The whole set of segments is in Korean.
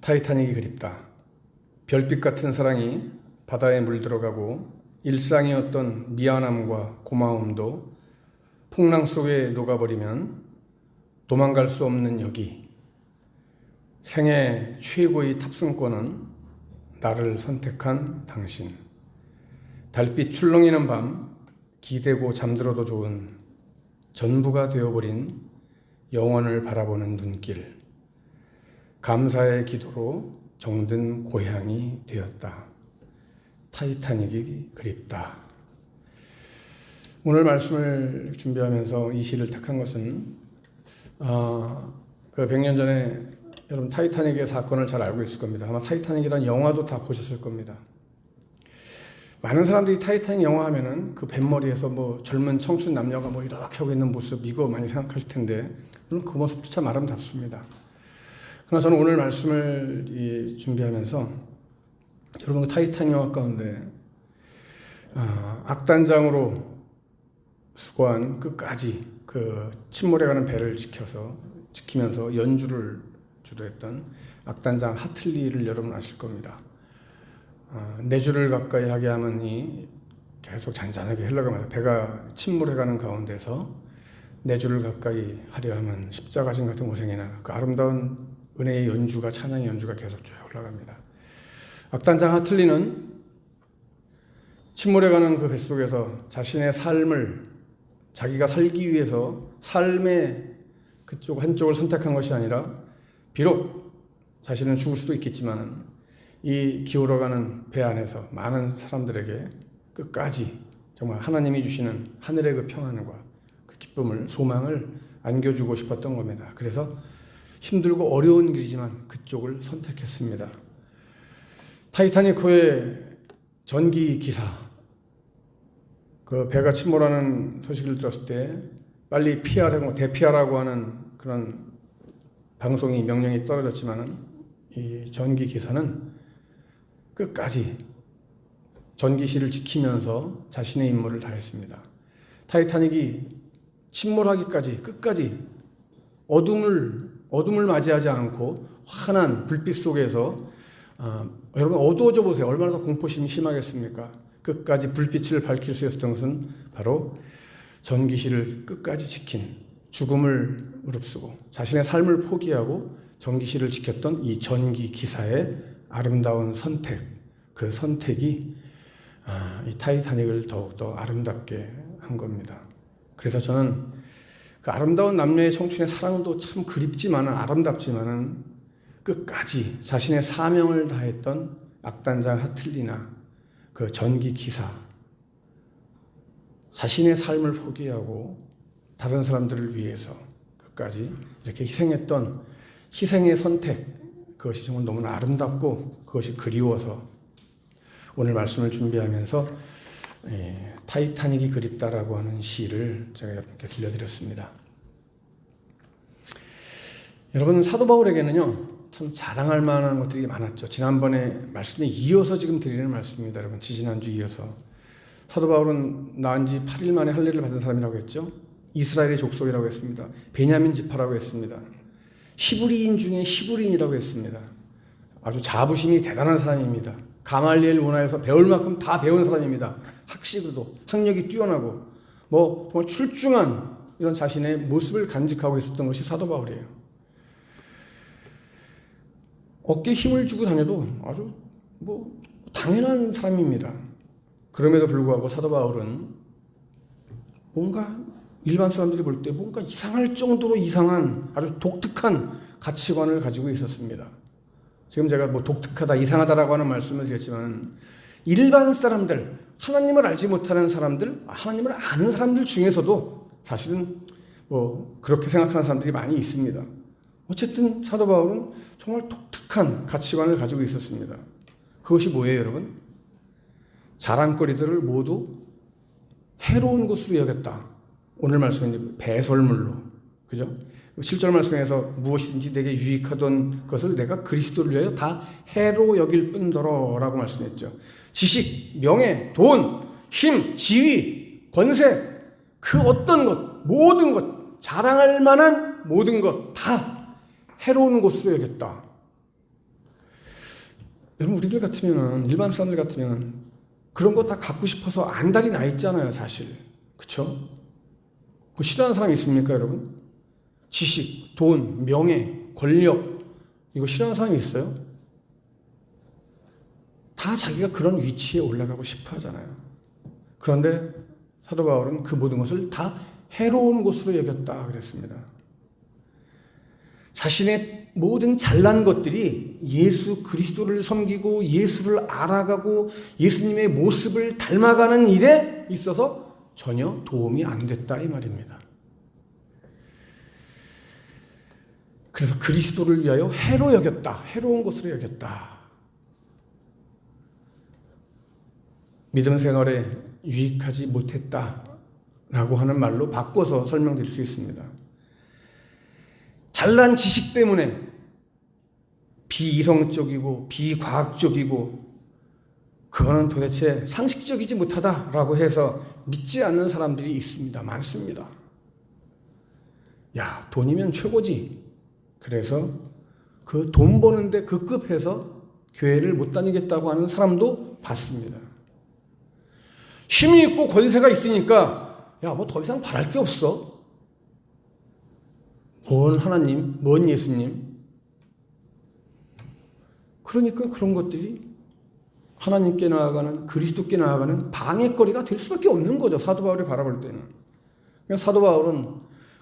타이타닉이 그립다. 별빛 같은 사랑이 바다에 물들어가고 일상이었던 미안함과 고마움도 풍랑 속에 녹아버리면 도망갈 수 없는 여기. 생애 최고의 탑승권은 나를 선택한 당신. 달빛 출렁이는 밤, 기대고 잠들어도 좋은 전부가 되어버린 영원을 바라보는 눈길. 감사의 기도로 정든 고향이 되었다. 타이타닉이 그립다. 오늘 말씀을 준비하면서 이 시를 택한 것은 그 100년 전에 여러분 타이타닉의 사건을 잘 알고 있을 겁니다. 아마 타이타닉이라는 영화도 다 보셨을 겁니다. 많은 사람들이 타이타닉 영화 하면은 그 뱃머리에서 뭐 젊은 청춘 남녀가 뭐 이렇게 하고 있는 모습 이거 많이 생각하실 텐데 그 모습도 참 아름답습니다. 그러나 저는 오늘 말씀을 준비하면서 여러분 그 타이타닉 영화 가운데 악단장으로 수고한 끝까지 그 침몰해가는 배를 지키면서 연주를 주도했던 악단장 하틀리를 여러분 아실 겁니다. 4주를 가까이 하게 하면 계속 잔잔하게 흘러가면서 배가 침몰해가는 가운데서 4주를 가까이 하려 하면 십자가신 같은 고생이나 그 아름다운 은혜의 연주가 찬양의 연주가 계속 쭉 올라갑니다. 악단장 하틀리는 침몰해가는 그 뱃속에서 자신의 삶을 자기가 살기 위해서 삶의 그쪽 한쪽을 선택한 것이 아니라 비록 자신은 죽을 수도 있겠지만 이 기울어가는 배 안에서 많은 사람들에게 끝까지 정말 하나님이 주시는 하늘의 그 평안과 그 기쁨을 소망을 안겨주고 싶었던 겁니다. 그래서 힘들고 어려운 길이지만 그쪽을 선택했습니다. 타이타닉호의 전기 기사, 그 배가 침몰하는 소식을 들었을 때 빨리 피하라고 대피하라고 하는 그런 방송이 명령이 떨어졌지만은 이 전기 기사는 끝까지 전기실을 지키면서 자신의 임무를 다했습니다. 타이타닉이 침몰하기까지 끝까지 어둠을 맞이하지 않고 환한 불빛 속에서 여러분 어두워져 보세요. 얼마나 더 공포심이 심하겠습니까? 끝까지 불빛을 밝힐 수 있었던 것은 바로 전기실을 끝까지 지킨 죽음을 무릅쓰고 자신의 삶을 포기하고 전기실을 지켰던 이 전기 기사의 아름다운 선택, 그 선택이 이 타이타닉을 더욱더 아름답게 한 겁니다. 그래서 저는 그 아름다운 남녀의 청춘의 사랑도 참 그립지만은 아름답지만은 끝까지 자신의 사명을 다했던 악단장 하틀리나 그 전기 기사, 자신의 삶을 포기하고 다른 사람들을 위해서 끝까지 이렇게 희생했던 희생의 선택, 그것이 정말 너무나 아름답고 그것이 그리워서 오늘 말씀을 준비하면서 타이타닉이 그립다라고 하는 시를 제가 여러분께 들려드렸습니다. 여러분 사도 바울에게는요 참 자랑할 만한 것들이 많았죠. 지난번에 말씀에 이어서 지금 드리는 말씀입니다. 여러분 지지난주 이어서 사도 바울은 나은 지 8일 만에 할례를 받은 사람이라고 했죠. 이스라엘의 족속이라고 했습니다. 베냐민 지파라고 했습니다. 히브리인 중에 히브리인이라고 했습니다. 아주 자부심이 대단한 사람입니다. 가말리엘 문화에서 배울 만큼 다 배운 사람입니다. 학식으로도 학력이 뛰어나고 뭐 정말 출중한 이런 자신의 모습을 간직하고 있었던 것이 사도 바울이에요. 어깨에 힘을 주고 다녀도 아주 뭐 당연한 사람입니다. 그럼에도 불구하고 사도 바울은 뭔가 일반 사람들이 볼 때 뭔가 이상할 정도로 이상한 아주 독특한 가치관을 가지고 있었습니다. 지금 제가 뭐 독특하다, 이상하다라고 하는 말씀을 드렸지만 일반 사람들, 하나님을 알지 못하는 사람들, 하나님을 아는 사람들 중에서도 사실은 뭐 그렇게 생각하는 사람들이 많이 있습니다. 어쨌든 사도 바울은 정말 독특한 가치관을 가지고 있었습니다. 그것이 뭐예요, 여러분? 자랑거리들을 모두 해로운 것으로 여겼다. 오늘 말씀은 배설물로, 그죠? 7절 말씀에서 무엇이든지 내게 유익하던 것을 내가 그리스도를 위하여 다 해로 여길 뿐더러 라고 말씀했죠. 지식, 명예, 돈, 힘, 지위, 권세, 그 어떤 것, 모든 것, 자랑할 만한 모든 것 다 해로운 것으로 여겼다. 여러분 우리들 같으면은 일반 사람들 같으면 그런 거 다 갖고 싶어서 안달이 나 있잖아요, 사실. 그쵸? 그 싫어하는 사람이 있습니까, 여러분? 지식, 돈, 명예, 권력 이거 싫어하는 사람이 있어요? 다 자기가 그런 위치에 올라가고 싶어 하잖아요. 그런데 사도 바울은 그 모든 것을 다 해로운 것으로 여겼다 그랬습니다. 자신의 모든 잘난 것들이 예수 그리스도를 섬기고 예수를 알아가고 예수님의 모습을 닮아가는 일에 있어서 전혀 도움이 안 됐다 이 말입니다. 그래서 그리스도를 위하여 해로 여겼다. 해로운 것으로 여겼다. 믿음 생활에 유익하지 못했다라고 하는 말로 바꿔서 설명드릴 수 있습니다. 잘난 지식 때문에 비이성적이고 비과학적이고 그거는 도대체 상식적이지 못하다라고 해서 믿지 않는 사람들이 있습니다. 많습니다. 야, 돈이면 최고지. 그래서 그 돈 버는데 급급해서 교회를 못 다니겠다고 하는 사람도 봤습니다. 힘이 있고 권세가 있으니까 야, 뭐 더 이상 바랄 게 없어. 뭔 하나님, 뭔 예수님. 그러니까 그런 것들이 하나님께 나아가는, 그리스도께 나아가는 방해거리가 될 수밖에 없는 거죠. 사도 바울이 바라볼 때는. 그러니까 사도 바울은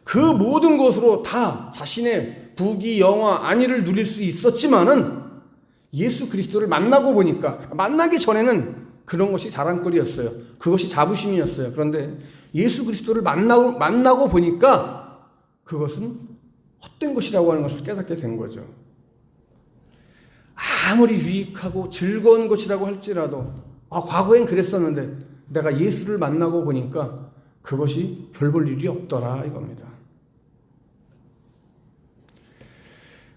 그 모든 것으로 다 자신의 부귀, 영화, 안위를 누릴 수 있었지만은 예수 그리스도를 만나고 보니까, 만나기 전에는 그런 것이 자랑거리였어요. 그것이 자부심이었어요. 그런데 예수 그리스도를 만나고 보니까 그것은 헛된 것이라고 하는 것을 깨닫게 된 거죠. 아무리 유익하고 즐거운 것이라고 할지라도 과거엔 그랬었는데 내가 예수를 만나고 보니까 그것이 별 볼 일이 없더라 이겁니다.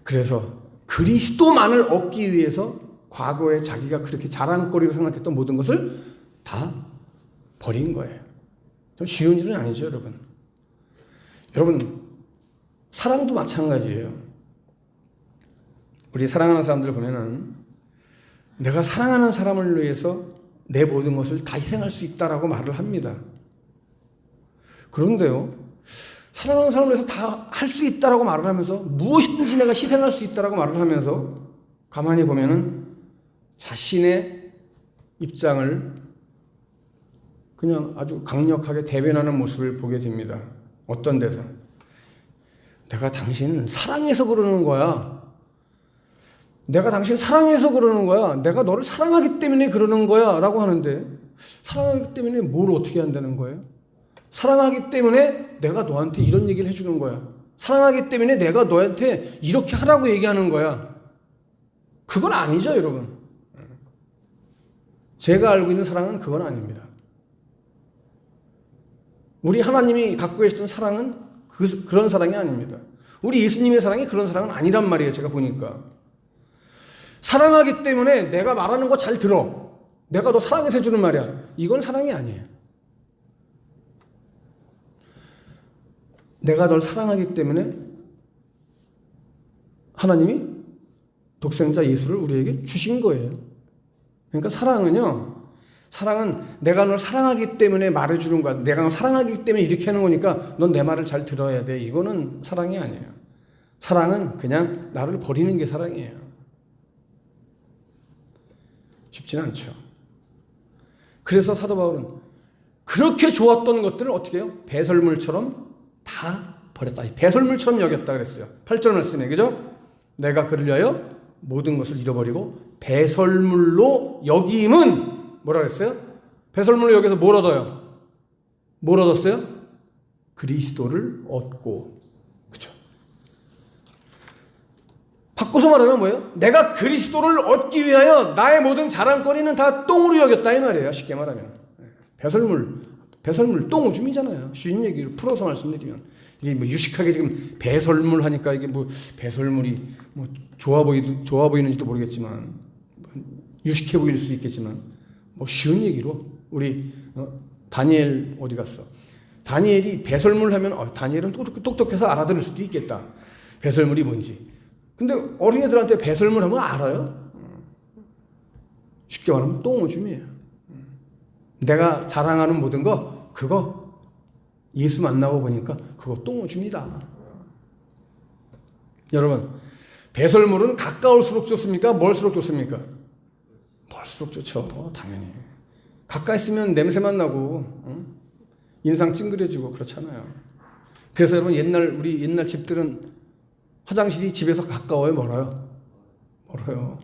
그래서 그리스도만을 얻기 위해서 과거에 자기가 그렇게 자랑거리로 생각했던 모든 것을 다 버린 거예요. 좀 쉬운 일은 아니죠, 여러분. 여러분, 사랑도 마찬가지예요. 우리 사랑하는 사람들 보면은 내가 사랑하는 사람을 위해서 내 모든 것을 다 희생할 수 있다라고 말을 합니다. 그런데요, 사랑하는 사람을 위해서 다 할 수 있다라고 말을 하면서 무엇이든지 내가 희생할 수 있다라고 말을 하면서 가만히 보면은 자신의 입장을 그냥 아주 강력하게 대변하는 모습을 보게 됩니다. 어떤 데서 내가 당신 사랑해서 그러는 거야. 내가 당신 사랑해서 그러는 거야. 내가 너를 사랑하기 때문에 그러는 거야 라고 하는데 사랑하기 때문에 뭘 어떻게 한다는 거예요? 사랑하기 때문에 내가 너한테 이런 얘기를 해주는 거야. 사랑하기 때문에 내가 너한테 이렇게 하라고 얘기하는 거야. 그건 아니죠, 여러분. 제가 알고 있는 사랑은 그건 아닙니다. 우리 하나님이 갖고 계시던 사랑은 그런 사랑이 아닙니다. 우리 예수님의 사랑이 그런 사랑은 아니란 말이에요. 제가 보니까. 사랑하기 때문에 내가 말하는 거 잘 들어. 내가 너 사랑해서 해주는 말이야. 이건 사랑이 아니에요. 내가 널 사랑하기 때문에 하나님이 독생자 예수를 우리에게 주신 거예요. 그러니까 사랑은 내가 널 사랑하기 때문에 말해주는 거야. 내가 널 사랑하기 때문에 이렇게 하는 거니까 넌 내 말을 잘 들어야 돼. 이거는 사랑이 아니에요. 사랑은 그냥 나를 버리는 게 사랑이에요. 쉽지는 않죠. 그래서 사도 바울은 그렇게 좋았던 것들을 어떻게 해요? 배설물처럼 다 버렸다. 배설물처럼 여겼다 그랬어요. 8절 말씀에, 그죠? 내가 그를 위하여 모든 것을 잃어버리고 배설물로 여김은 뭐라 그랬어요? 배설물로 여기서 뭘 얻어요? 뭘 얻었어요? 그리스도를 얻고. 그죠? 바꿔서 말하면 뭐예요? 내가 그리스도를 얻기 위하여 나의 모든 자랑거리는 다 똥으로 여겼다 이 말이에요. 쉽게 말하면. 배설물 똥오줌이잖아요. 쉬운 얘기를 풀어서 말씀드리면 이게 뭐 유식하게 지금 배설물 하니까 이게 뭐 배설물이 뭐 좋아 보이는지도 모르겠지만 유식해 보일 수 있겠지만 뭐 쉬운 얘기로 우리 다니엘 어디 갔어? 다니엘이 배설물 하면 다니엘은 똑똑해서 알아들을 수도 있겠다. 배설물이 뭔지. 근데 어린애들한테 배설물 하면 알아요? 쉽게 말하면 똥오줌이에요. 내가 자랑하는 모든 거 그거 예수 만나고 보니까 그거 똥오줌이다. 여러분, 배설물은 가까울수록 좋습니까? 멀수록 좋습니까? 멀수록 좋죠. 당연히. 가까이 있으면 냄새만 나고 인상 찡그려지고 그렇잖아요. 그래서 여러분, 우리 옛날 집들은 화장실이 집에서 가까워요, 멀어요? 멀어요.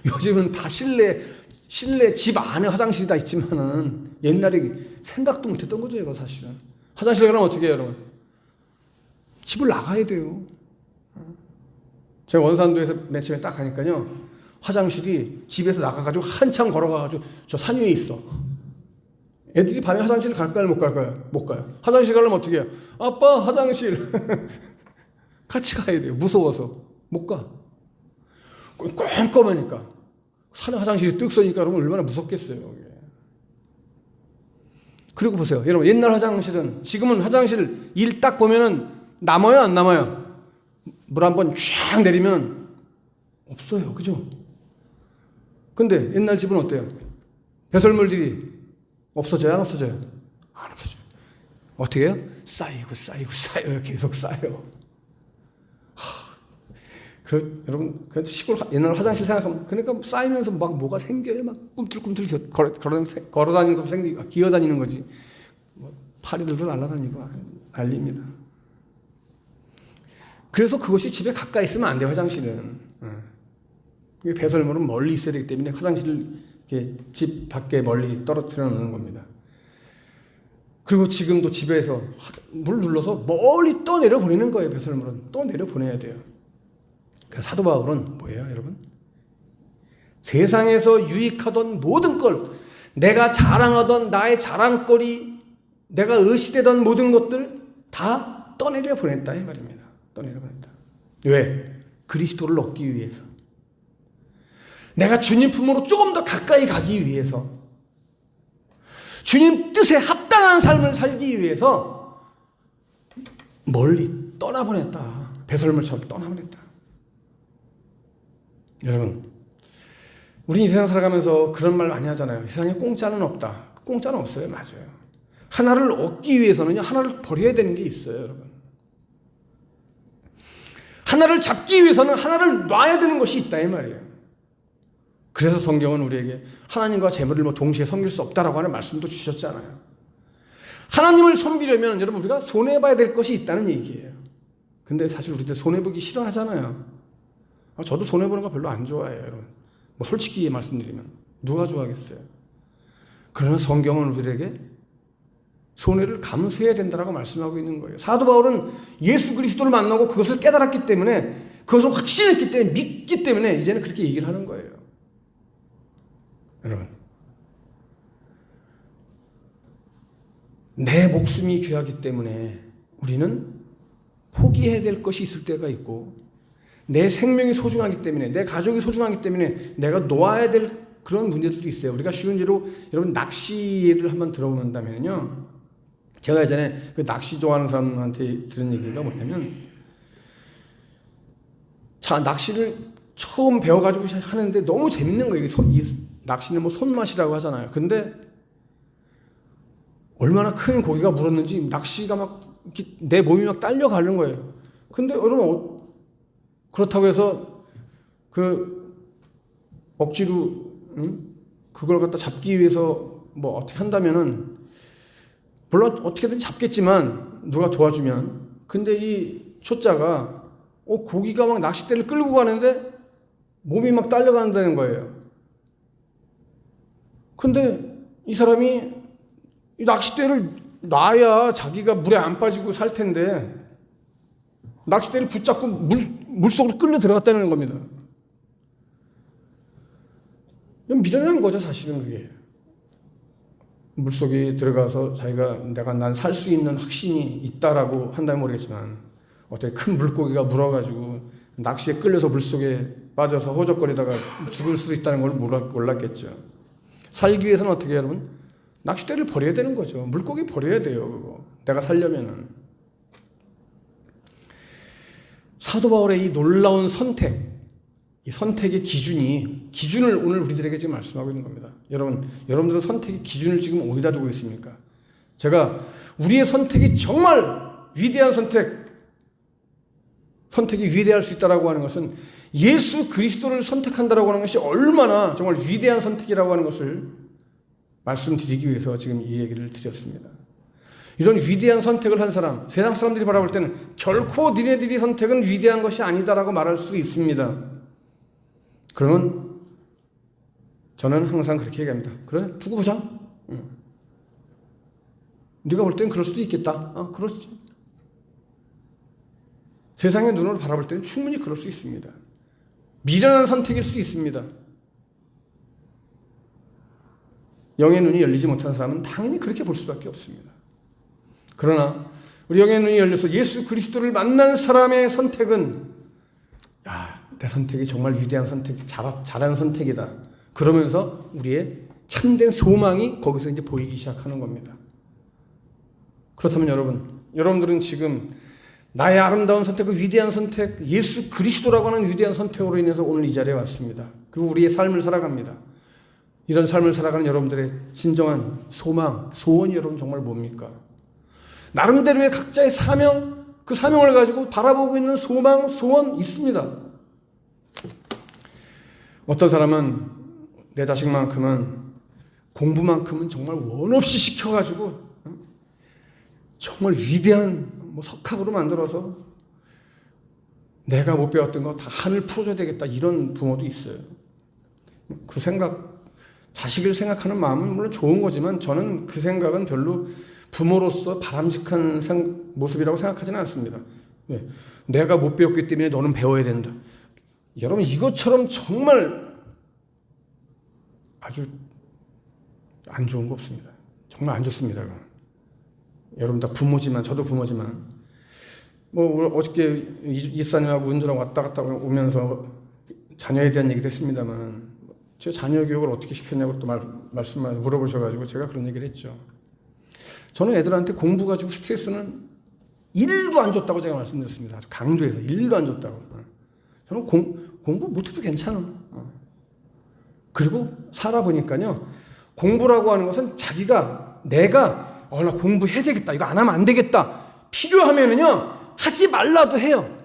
요즘은 다 실내 집 안에 화장실이 다 있지만은 옛날에 생각도 못했던 거죠, 이거 사실은. 화장실 가면 어떻게 해요, 여러분? 집을 나가야 돼요. 제가 원산도에서 맨 처음에 딱 가니까요, 화장실이 집에서 나가가지고 한참 걸어가가지고 저 산 위에 있어. 애들이 밤에 화장실 갈까요, 못 갈까요? 못 가요. 화장실 가려면 어떻게 해요? 아빠, 화장실. 같이 가야 돼요. 무서워서. 못 가. 꼼꼼하니까. 산에 화장실이 뜩 서니까 여러분 얼마나 무섭겠어요. 그리고 보세요. 여러분, 옛날 화장실은, 지금은 화장실 일 딱 보면은 남아요, 안 남아요? 물 한번 쫙 내리면 없어요. 그죠? 근데 옛날 집은 어때요? 배설물들이 없어져요, 안 없어져요? 안 없어져요. 어떻게 해요? 쌓여요. 계속 쌓여요. 여러분, 시골 옛날 화장실 생각하면, 그러니까 쌓이면서 막 뭐가 생겨요. 막 꿈틀꿈틀 걸어다니는 것도 생기고, 기어다니는 거지. 파리들도 날아다니고, 난립니다. 그래서 그것이 집에 가까이 있으면 안 돼요, 화장실은. 배설물은 멀리 있어야 되기 때문에 화장실을 이렇게 집 밖에 멀리 떨어뜨려 놓는 겁니다. 그리고 지금도 집에서 물 눌러서 멀리 떠내려 보내는 거예요, 배설물은. 떠내려 보내야 돼요. 그래서 사도 바울은 뭐예요, 여러분? 세상에서 유익하던 모든 걸, 내가 자랑하던 나의 자랑거리, 내가 의시되던 모든 것들 다 떠내려 보냈다, 이 말입니다. 떠내려 보냈다. 왜? 그리스도를 얻기 위해서. 내가 주님 품으로 조금 더 가까이 가기 위해서. 주님 뜻에 합당한 삶을 살기 위해서 멀리 떠나보냈다. 배설물처럼 떠나보냈다. 여러분, 우리 이 세상 살아가면서 그런 말 많이 하잖아요. 이 세상에 공짜는 없다. 공짜는 없어요. 맞아요. 하나를 얻기 위해서는요, 하나를 버려야 되는 게 있어요, 여러분. 하나를 잡기 위해서는 하나를 놔야 되는 것이 있다, 이 말이에요. 그래서 성경은 우리에게 하나님과 재물을 동시에 섬길 수 없다라고 하는 말씀도 주셨잖아요. 하나님을 섬기려면 여러분, 우리가 손해봐야 될 것이 있다는 얘기예요. 근데 사실 우리들 손해보기 싫어하잖아요. 저도 손해보는 거 별로 안 좋아해요, 여러분. 뭐 솔직히 말씀드리면 누가 좋아하겠어요? 그러나 성경은 우리에게 손해를 감수해야 된다라고 말씀하고 있는 거예요. 사도 바울은 예수 그리스도를 만나고 그것을 깨달았기 때문에, 그것을 확신했기 때문에, 믿기 때문에 이제는 그렇게 얘기를 하는 거예요. 여러분, 내 목숨이 귀하기 때문에 우리는 포기해야 될 것이 있을 때가 있고, 내 생명이 소중하기 때문에, 내 가족이 소중하기 때문에 내가 놓아야 될 그런 문제들도 있어요. 우리가 쉬운 예로 여러분 낚시를 한번 들어본다면요, 제가 예전에 그 낚시 좋아하는 사람한테 들은 얘기가 뭐냐면, 자, 낚시를 처음 배워가지고 하는데 너무 재밌는 거예요. 낚시는 뭐 손맛이라고 하잖아요. 근데 얼마나 큰 고기가 물었는지 낚시가 막 내 몸이 막 딸려가는 거예요. 근데 여러분, 그렇다고 해서 그 억지로 그걸 갖다 잡기 위해서 뭐 어떻게 한다면은, 물론 어떻게든 잡겠지만 누가 도와주면, 근데 이 초짜가 고기가 막 낚싯대를 끌고 가는데 몸이 막 딸려간다는 거예요. 근데 이 사람이 이 낚싯대를 놔야 자기가 물에 안 빠지고 살 텐데 낚싯대를 붙잡고 물속으로 끌려 들어갔다는 겁니다. 미련한 거죠, 사실은. 그게 물속에 들어가서 난 살 수 있는 확신이 있다라고 한다면 모르겠지만, 어떻게 큰 물고기가 물어가지고 낚시에 끌려서 물속에 빠져서 허적거리다가 죽을 수 있다는 걸 몰랐겠죠. 살기 위해서는 어떻게 해요, 여러분? 낚싯대를 버려야 되는 거죠. 물고기 버려야 돼요, 그거. 내가 살려면은. 사도 바울의 이 놀라운 선택, 이 선택의 기준을 오늘 우리들에게 지금 말씀하고 있는 겁니다. 여러분들은 선택의 기준을 지금 어디다 두고 있습니까? 제가 우리의 선택이 정말 위대한 선택이 위대할 수 있다라고 하는 것은 예수 그리스도를 선택한다라고 하는 것이 얼마나 정말 위대한 선택이라고 하는 것을 말씀드리기 위해서 지금 이 얘기를 드렸습니다. 이런 위대한 선택을 한 사람, 세상 사람들이 바라볼 때는 결코 니네들이 선택은 위대한 것이 아니다라고 말할 수 있습니다. 그러면 저는 항상 그렇게 얘기합니다. 그래, 두고 보자. 네가 볼 땐 그럴 수도 있겠다. 그렇지. 세상의 눈으로 바라볼 때는 충분히 그럴 수 있습니다. 미련한 선택일 수 있습니다. 영의 눈이 열리지 못한 사람은 당연히 그렇게 볼 수밖에 없습니다. 그러나 우리 영의 눈이 열려서 예수 그리스도를 만난 사람의 선택은 내 선택이 정말 위대한 선택, 잘한 선택이다. 그러면서 우리의 참된 소망이 거기서 이제 보이기 시작하는 겁니다. 그렇다면 여러분들은 지금 나의 아름다운 선택, 그 위대한 선택, 예수 그리스도라고 하는 위대한 선택으로 인해서 오늘 이 자리에 왔습니다. 그리고 우리의 삶을 살아갑니다. 이런 삶을 살아가는 여러분들의 진정한 소망, 소원이 여러분 정말 뭡니까? 나름대로의 각자의 사명, 그 사명을 가지고 바라보고 있는 소망, 소원 있습니다. 어떤 사람은 내 자식만큼은 공부만큼은 정말 원 없이 시켜가지고 정말 위대한 석학으로 만들어서 내가 못 배웠던 거 다 하늘 풀어줘야 되겠다, 이런 부모도 있어요. 그 생각, 자식을 생각하는 마음은 물론 좋은 거지만 저는 그 생각은 별로 부모로서 바람직한 모습이라고 생각하지는 않습니다. 왜? 내가 못 배웠기 때문에 너는 배워야 된다. 여러분, 이것처럼 정말 아주 안 좋은 거 없습니다. 정말 안 좋습니다. 여러분 다 부모지만, 저도 부모지만, 어저께 이사님하고 운전하고 왔다 갔다 오면서 자녀에 대한 얘기를 했습니다만, 제 자녀 교육을 어떻게 시켰냐고 또 말씀을 물어보셔가지고 제가 그런 얘기를 했죠. 저는 애들한테 공부 가지고 스트레스는 1도 안 줬다고 제가 말씀드렸습니다. 아주 강조해서 1도 안 줬다고. 저는 공부 못해도 괜찮아. 그리고 살아보니까요, 공부라고 하는 것은 내가 나 공부해야 되겠다, 이거 안 하면 안 되겠다, 필요하면은요 하지 말라도 해요.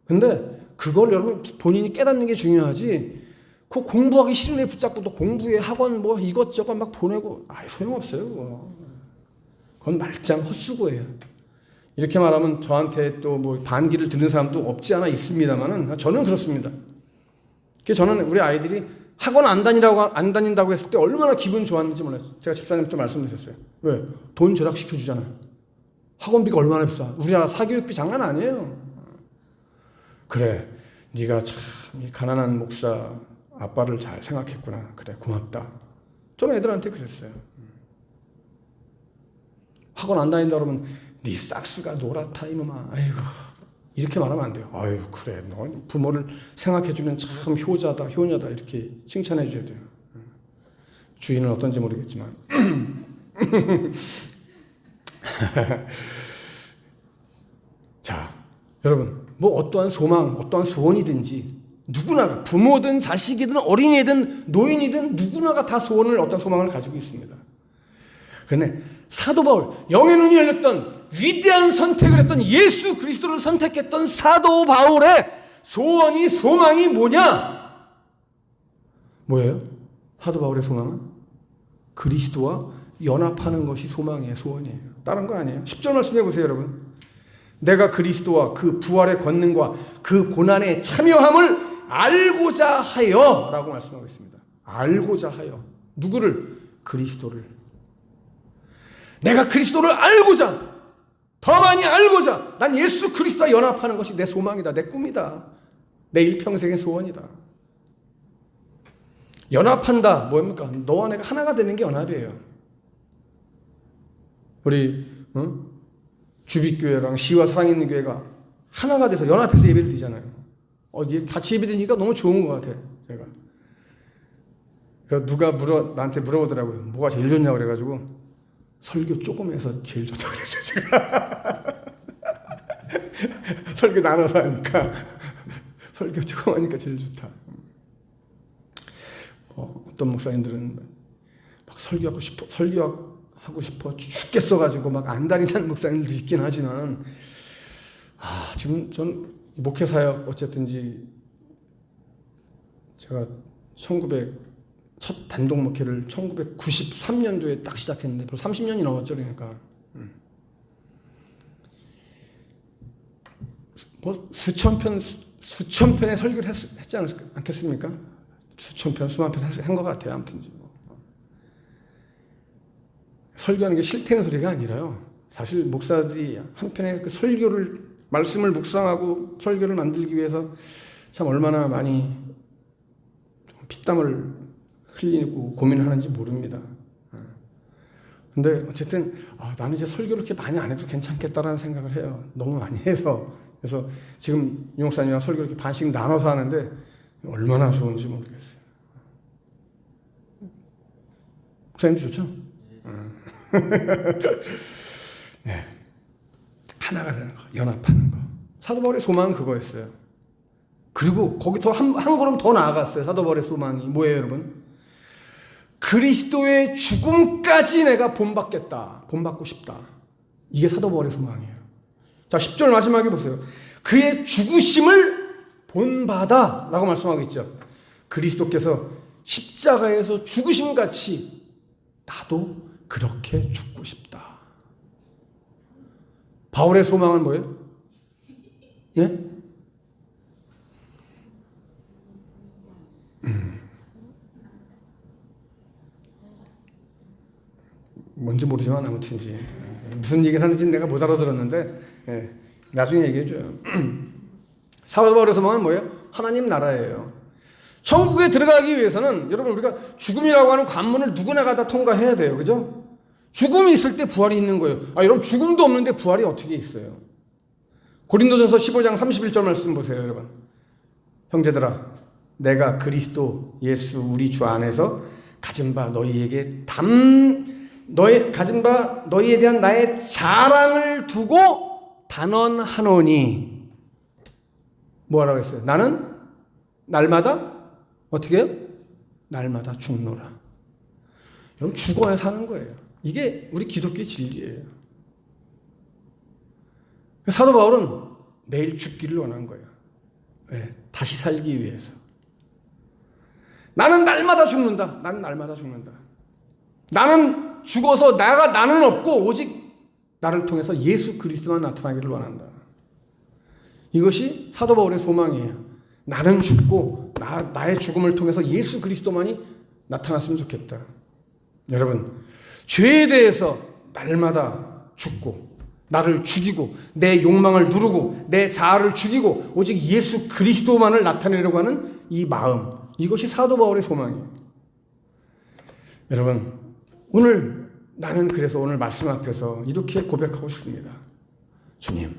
근데 그걸 여러분 본인이 깨닫는 게 중요하지, 그 공부하기 싫은 애 붙잡고 또 공부에 학원 이것저것 막 보내고 소용없어요. 그건 말짱 헛수고예요. 이렇게 말하면 저한테 또 반기를 드는 사람도 없지 않아 있습니다만은 저는 그렇습니다. 그래서 저는 우리 아이들이 학원 안 다닌다고 했을 때 얼마나 기분 좋았는지 몰라요. 제가 집사님한테 말씀드렸어요. 왜? 돈 절약시켜주잖아요. 학원비가 얼마나 비싸. 우리나라 사교육비 장난 아니에요. 그래, 네가 참 가난한 목사 아빠를 잘 생각했구나. 그래, 고맙다. 저는 애들한테 그랬어요. 학원 안 다닌다 그러면 네 싹스가 노랗다 이놈아. 아이고, 이렇게 말하면 안 돼요. 아유, 그래, 너 부모를 생각해주면 참 효자다, 효녀다, 이렇게 칭찬해 줘야 돼요. 주인은 어떤지 모르겠지만. 자, 여러분, 어떠한 소망, 어떠한 소원이든지 누구나, 부모든 자식이든 어린이든 노인이든 누구나가 다 어떤 소망을 가지고 있습니다. 그런데 사도 바울, 영의 눈이 열렸던 위대한 선택을 했던 예수 그리스도를 선택했던 사도 바울의 소망이 뭐냐? 뭐예요? 사도 바울의 소망은 그리스도와 연합하는 것이 소망이에요, 소원이에요. 다른 거 아니에요. 10절 말씀해 보세요, 여러분. 내가 그리스도와 그 부활의 권능과 그 고난의 참여함을 알고자 하여 라고 말씀하고 있습니다. 알고자 하여. 누구를? 그리스도를. 내가 그리스도를 알고자, 더 많이 알고자, 난 예수 그리스도와 연합하는 것이 내 소망이다, 내 꿈이다, 내 일평생의 소원이다. 연합한다, 뭡니까? 너와 내가 하나가 되는 게 연합이에요. 우리 주빛교회랑 시와 사랑 있는 교회가 하나가 돼서 연합해서 예배를 드리잖아요. 같이 예배 드리니까 너무 좋은 것 같아, 제가. 그래서 누가 나한테 물어보더라고요. 뭐가 제일 좋냐고 그래가지고 설교 조금 해서 제일 좋다고 그랬어요, 제가. 설교 나눠서 하니까 설교 처음 하니까 제일 좋다. 어떤 목사님들은 막 설교하고 싶어 죽겠어가지고 막 안달이 난 목사님들도 있긴 하지만, 지금 전 목회사역 어쨌든지 제가 첫 단독 목회를 1993년도에 딱 시작했는데 벌써 30년이 넘었죠. 그러니까 뭐 수천 편의 설교를 했지 않겠습니까? 수천 편, 수만 편 한 것 같아요. 아무튼 설교하는 게 싫다는 소리가 아니라요. 사실 목사들이 한 편의 그 말씀을 묵상하고 설교를 만들기 위해서 참 얼마나 많이 피땀을 흘리고 고민을 하는지 모릅니다. 근데 어쨌든 나는 이제 설교를 그렇게 많이 안 해도 괜찮겠다라는 생각을 해요. 너무 많이 해서. 그래서 지금 유 목사님이랑 설교를 이렇게 반씩 나눠서 하는데 얼마나 좋은지 모르겠어요. 목사님도 좋죠? 네. 하나가 되는 거, 연합하는 거. 사도 바울의 소망은 그거였어요. 그리고 거기 더 한 걸음 더 나아갔어요. 사도 바울의 소망이 뭐예요, 여러분? 그리스도의 죽음까지 내가 본받고 싶다. 이게 사도 바울의 소망이에요. 자, 10절 마지막에 보세요. 그의 죽으심을 본받아 라고 말씀하고 있죠. 그리스도께서 십자가에서 죽으심같이 나도 그렇게 죽고 싶다. 바울의 소망은 뭐예요? 예? 뭔지 모르지만 아무튼지 무슨 얘기를 하는지 내가 못 알아들었는데 나중에 얘기해줘요. 사도 바울의 소망은 뭐예요? 하나님 나라예요. 천국에 들어가기 위해서는 여러분 우리가 죽음이라고 하는 관문을 누구나가 다 통과해야 돼요. 그죠? 죽음이 있을 때 부활이 있는 거예요. 여러분 죽음도 없는데 부활이 어떻게 있어요? 고린도전서 15장 31절 말씀 보세요. 여러분 형제들아 내가 그리스도 예수 우리 주 안에서 가진 바 너희에게 너희에 대한 나의 자랑을 두고 단언하노니 뭐라고 했어요? 나는 날마다 어떻게 해요? 날마다 죽노라. 여러분 죽어야 사는 거예요. 이게 우리 기독교의 진리예요. 사도 바울은 매일 죽기를 원한 거예요. 왜? 다시 살기 위해서. 나는 날마다 죽는다. 나는 날마다 죽는다. 나는 죽어서 나는 없고 오직 나를 통해서 예수 그리스도만 나타나기를 원한다. 이것이 사도 바울의 소망이에요. 나는 죽고 나의 죽음을 통해서 예수 그리스도만이 나타났으면 좋겠다. 여러분 죄에 대해서 날마다 죽고 나를 죽이고 내 욕망을 누르고 내 자아를 죽이고 오직 예수 그리스도만을 나타내려고 하는 이 마음, 이것이 사도 바울의 소망이에요. 여러분 나는 그래서 오늘 말씀 앞에서 이렇게 고백하고 싶습니다. 주님,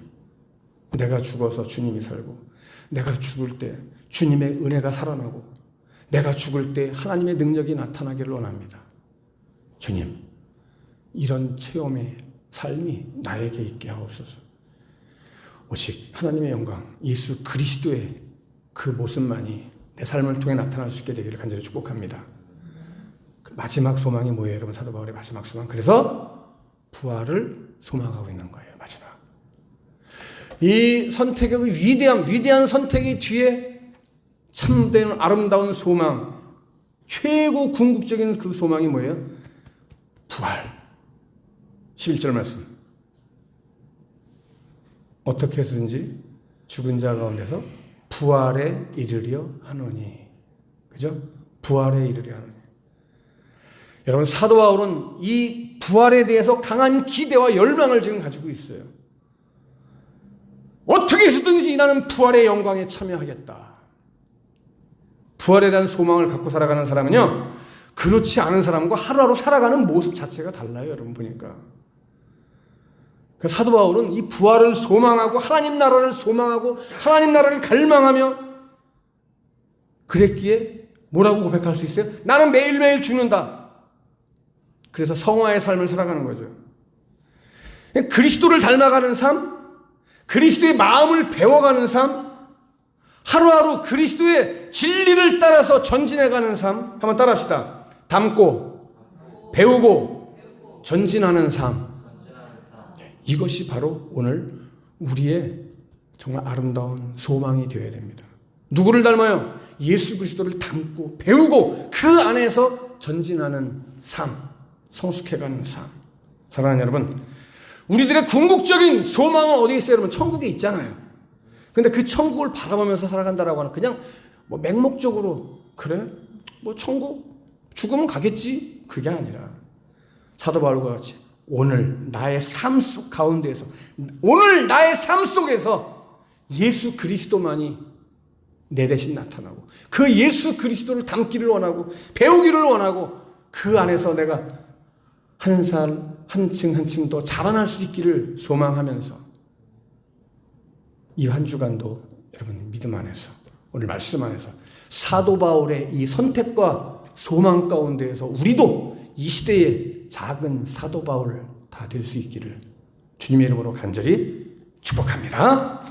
내가 죽어서 주님이 살고 내가 죽을 때 주님의 은혜가 살아나고 내가 죽을 때 하나님의 능력이 나타나기를 원합니다. 주님, 이런 체험의 삶이 나에게 있게 하옵소서. 오직 하나님의 영광, 예수 그리스도의 그 모습만이 내 삶을 통해 나타날 수 있게 되기를 간절히 축복합니다. 마지막 소망이 뭐예요, 여러분? 사도 바울의 마지막 소망. 그래서 부활을 소망하고 있는 거예요, 마지막. 이 선택의 위대한 선택의 뒤에 참된 아름다운 소망, 최고 궁극적인 그 소망이 뭐예요? 부활. 11절 말씀. 어떻게 해서든지 죽은 자 가운데서 부활에 이르려 하노니. 그죠? 부활에 이르려 하노니. 여러분 사도 바울은 이 부활에 대해서 강한 기대와 열망을 지금 가지고 있어요. 어떻게 해서든지 나는 부활의 영광에 참여하겠다. 부활에 대한 소망을 갖고 살아가는 사람은요, 그렇지 않은 사람과 하루하루 살아가는 모습 자체가 달라요. 여러분 보니까. 사도 바울은 이 부활을 소망하고 하나님 나라를 소망하고 하나님 나라를 갈망하며 그랬기에 뭐라고 고백할 수 있어요? 나는 매일매일 죽는다. 그래서 성화의 삶을 살아가는 거죠. 그리스도를 닮아가는 삶, 그리스도의 마음을 배워가는 삶, 하루하루 그리스도의 진리를 따라서 전진해가는 삶. 한번 따라합시다. 닮고 배우고 전진하는 삶. 이것이 바로 오늘 우리의 정말 아름다운 소망이 되어야 됩니다. 누구를 닮아요? 예수 그리스도를 닮고 배우고 그 안에서 전진하는 삶, 성숙해가는 삶. 사랑하는 여러분, 우리들의 궁극적인 소망은 어디에 있어요? 여러분, 천국에 있잖아요. 근데 그 천국을 바라보면서 살아간다라고 하는 그냥 뭐 맹목적으로 그래? 뭐 천국 죽으면 가겠지? 그게 아니라 사도 바울과 같이 오늘 나의 삶 속 가운데에서, 오늘 나의 삶 속에서 예수 그리스도만이 내 대신 나타나고 그 예수 그리스도를 닮기를 원하고 배우기를 원하고 그 안에서 내가 한 살 한 층 더 자라날 수 있기를 소망하면서 이 한 주간도 여러분 믿음 안에서 오늘 말씀 안에서 사도 바울의 이 선택과 소망 가운데에서 우리도 이 시대의 작은 사도 바울 다 될 수 있기를 주님의 이름으로 간절히 축복합니다.